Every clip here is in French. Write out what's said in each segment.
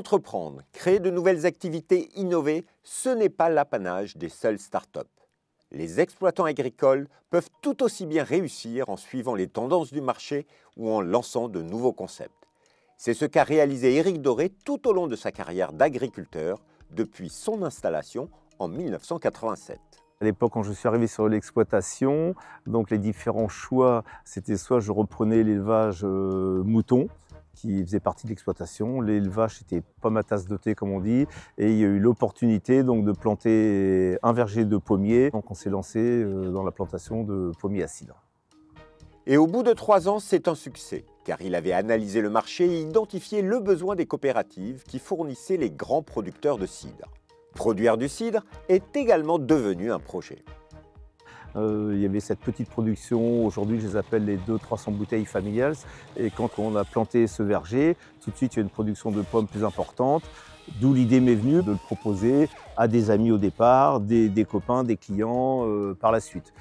Entreprendre, créer de nouvelles activités, innover, ce n'est pas l'apanage des seules startups. Les exploitants agricoles peuvent tout aussi bien réussir en suivant les tendances du marché ou en lançant de nouveaux concepts. C'est ce qu'a réalisé Éric Doré tout au long de sa carrière d'agriculteur depuis son installation en 1987. À l'époque, quand je suis arrivé sur l'exploitation, donc les différents choix, c'était soit je reprenais l'élevage mouton, qui faisait partie de l'exploitation. L'élevage, n'était pas ma tasse de thé, comme on dit. Et il y a eu l'opportunité donc de planter un verger de pommiers. Donc on s'est lancé dans la plantation de pommiers à cidre. Et au bout de 3 ans, c'est un succès, car il avait analysé le marché et identifié le besoin des coopératives qui fournissaient les grands producteurs de cidre. Produire du cidre est également devenu un projet. Il y avait cette petite production, aujourd'hui je les appelle les 200-300 bouteilles familiales. Et quand on a planté ce verger, tout de suite il y a une production de pommes plus importante. D'où l'idée m'est venue de le proposer à des amis au départ, des copains, des clients par la suite.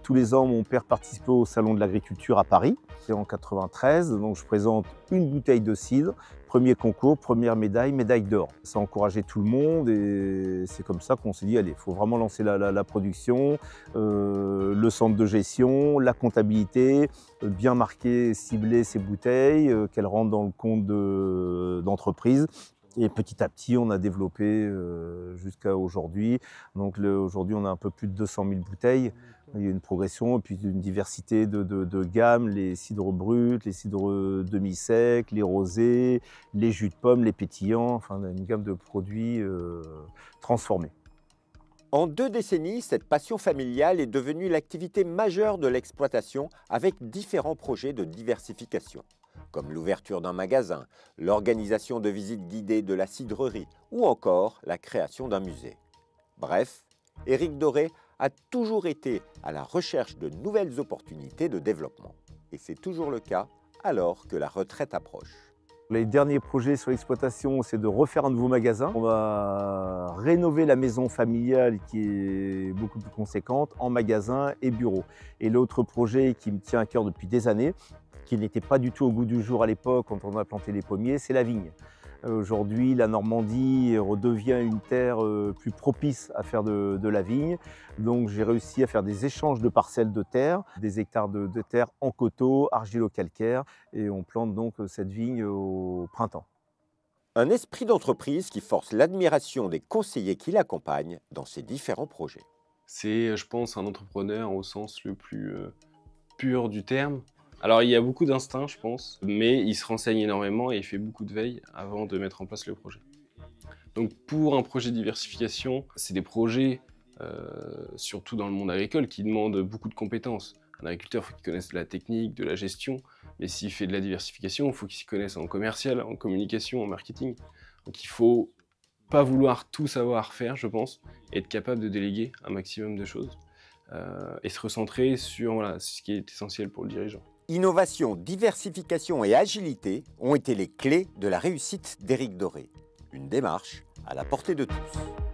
Tous les ans, mon père participait au Salon de l'Agriculture à Paris. C'est en 93, donc je présente une bouteille de cidre. Premier concours, première médaille, médaille d'or. Ça a encouragé tout le monde et c'est comme ça qu'on s'est dit, allez, il faut vraiment lancer la production, le centre de gestion, la comptabilité, bien marquer, cibler ces bouteilles, qu'elles rentrent dans le compte d'entreprise. Et petit à petit, on a développé jusqu'à aujourd'hui. Donc aujourd'hui, on a un peu plus de 200 000 bouteilles. Il y a une progression et puis une diversité de gammes, les cidres bruts, les cidres demi-secs, les rosés, les jus de pommes, les pétillants, enfin une gamme de produits transformés. En 2 décennies, cette passion familiale est devenue l'activité majeure de l'exploitation avec différents projets de diversification, comme l'ouverture d'un magasin, l'organisation de visites guidées de la cidrerie ou encore la création d'un musée. Bref, Éric Doré a toujours été à la recherche de nouvelles opportunités de développement. Et c'est toujours le cas alors que la retraite approche. Les derniers projets sur l'exploitation, c'est de refaire un nouveau magasin. On va rénover la maison familiale qui est beaucoup plus conséquente en magasin et bureau. Et l'autre projet qui me tient à cœur depuis des années, qui n'était pas du tout au goût du jour à l'époque quand on a planté les pommiers, c'est la vigne. Aujourd'hui, la Normandie redevient une terre plus propice à faire de la vigne. Donc j'ai réussi à faire des échanges de parcelles de terre, des hectares de terre en coteaux, argilo-calcaire, et on plante donc cette vigne au printemps. Un esprit d'entreprise qui force l'admiration des conseillers qui l'accompagnent dans ses différents projets. C'est, je pense, un entrepreneur au sens le plus pur du terme. Alors, il y a beaucoup d'instinct, je pense, mais il se renseigne énormément et il fait beaucoup de veille avant de mettre en place le projet. Donc, pour un projet de diversification, c'est des projets, surtout dans le monde agricole, qui demandent beaucoup de compétences. Un agriculteur, il faut qu'il connaisse de la technique, de la gestion, mais s'il fait de la diversification, il faut qu'il s'y connaisse en commercial, en communication, en marketing. Donc, il faut pas vouloir tout savoir faire, je pense, et être capable de déléguer un maximum de choses et se recentrer sur voilà, ce qui est essentiel pour le dirigeant. Innovation, diversification et agilité ont été les clés de la réussite d'Éric Doré. Une démarche à la portée de tous.